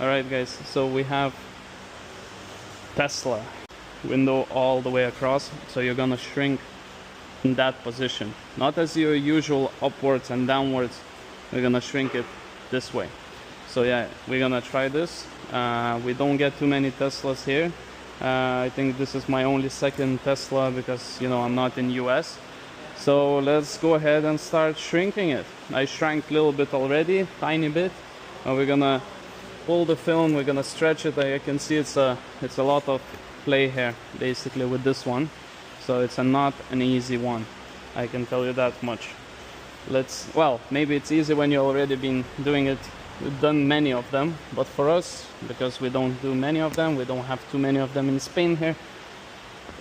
Alright guys, so we have Tesla window all the way across, so you're gonna shrink in that position, not as your usual upwards and downwards. We're gonna shrink it this way. So yeah, we're gonna try this. We don't get too many Teslas here. I think this is my only second Tesla because, you know, I'm not in US. So let's go ahead and start shrinking it. I shrank a little bit already, tiny bit. And we're gonna pull the film, we're gonna stretch it. I can see it's a lot of play here basically with this one. So it's not an easy one, I can tell you that much. Well, maybe it's easy when you've already been doing it. We've done many of them, but for us, because we don't do many of them, we don't have too many of them in Spain here,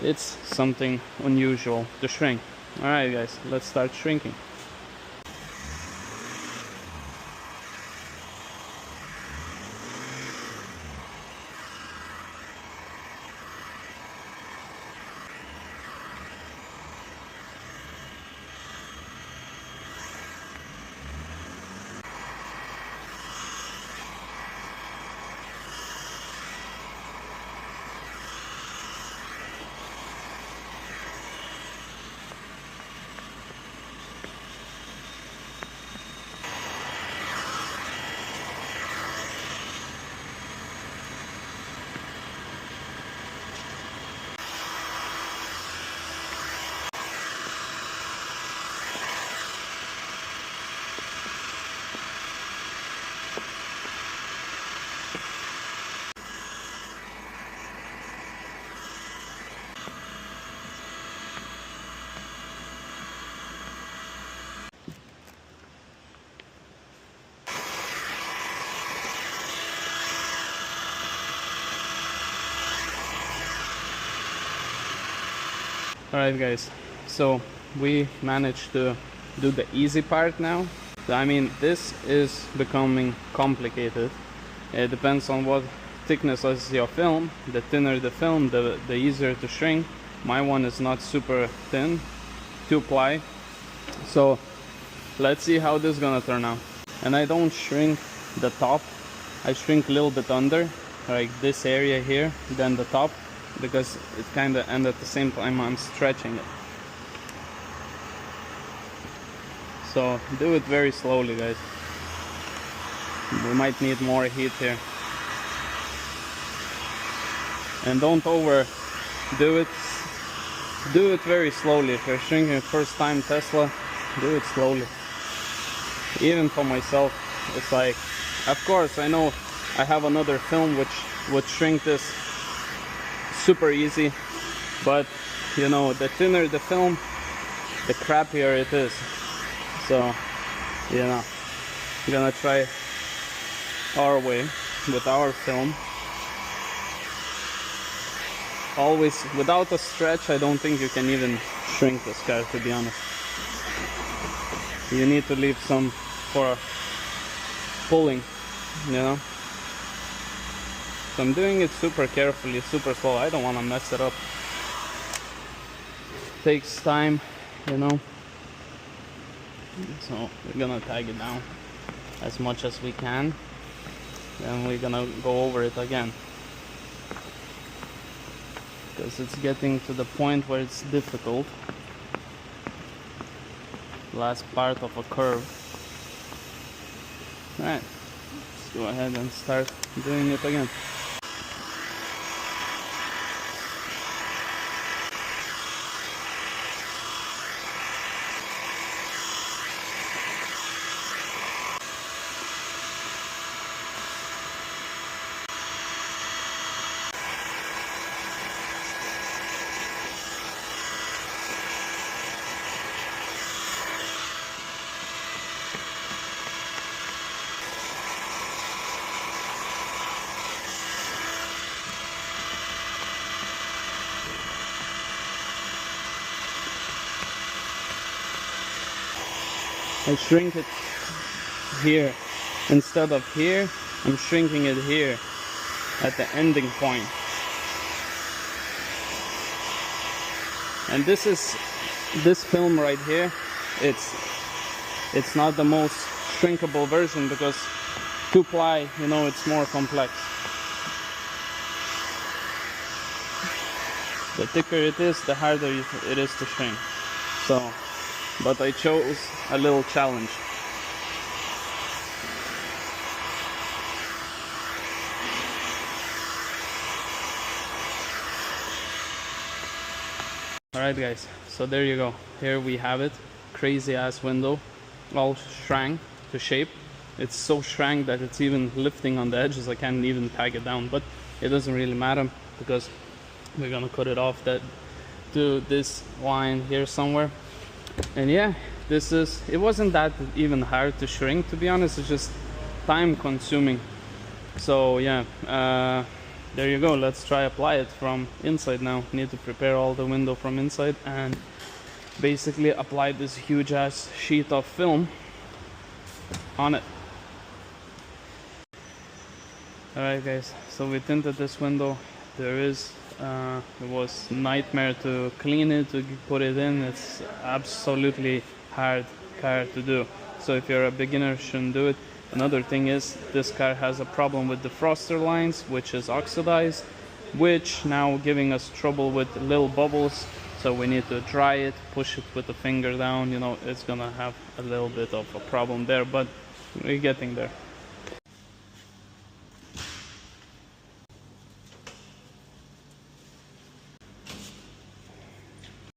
it's something unusual to shrink. Alright guys, let's start shrinking. Alright guys, so we managed to do the easy part now. I mean, this is becoming complicated. It depends on what thickness is your film. The thinner the film, the easier to shrink. My one is not super thin, 2-ply. So let's see how this is gonna turn out. And I don't shrink the top, I shrink a little bit under, like this area here, then the top, because it kind of, and at the same time I'm stretching it. So do it very slowly guys. We might need more heat here. And don't overdo it. Do it very slowly. If you're shrinking first time Tesla, do it slowly. Even for myself, it's like, of course I know I have another film which would shrink this super easy, but you know, the thinner the film, the crappier it is. So, you know, I'm gonna try our way with our film. Always, without a stretch, I don't think you can even shrink this car, to be honest. You need to leave some for pulling, you know. So I'm doing it super carefully, super slow. I don't want to mess it up. Takes time, you know. So we're gonna tag it down as much as we can. Then we're gonna go over it again, because it's getting to the point where it's difficult. Last part of a curve. Alright, let's go ahead and start doing it again. I shrink it here instead of here. I'm shrinking it here at the ending point. And this film right here, it's not the most shrinkable version, because 2-ply, you know, it's more complex. The thicker it is, the harder it is to shrink. So, but I chose a little challenge. Alright guys, so there you go. Here we have it. Crazy ass window, all shrank to shape. It's so shrank that it's even lifting on the edges. I can't even tag it down, but it doesn't really matter because we're gonna cut it off that to this line here somewhere. And yeah, it wasn't that even hard to shrink, to be honest. It's just time consuming. So yeah, there you go. Let's try apply it from inside now. Need to prepare all the window from inside and basically apply this huge ass sheet of film on it. Alright guys, so we tinted this window. It was nightmare to clean it, to put it in. It's absolutely hard car to do. So if you're a beginner, shouldn't do it. Another thing is this car has a problem with the defroster lines, which is oxidized, which now giving us trouble with little bubbles. So we need to dry it, push it with the finger down. You know, it's gonna have a little bit of a problem there, but we're getting there.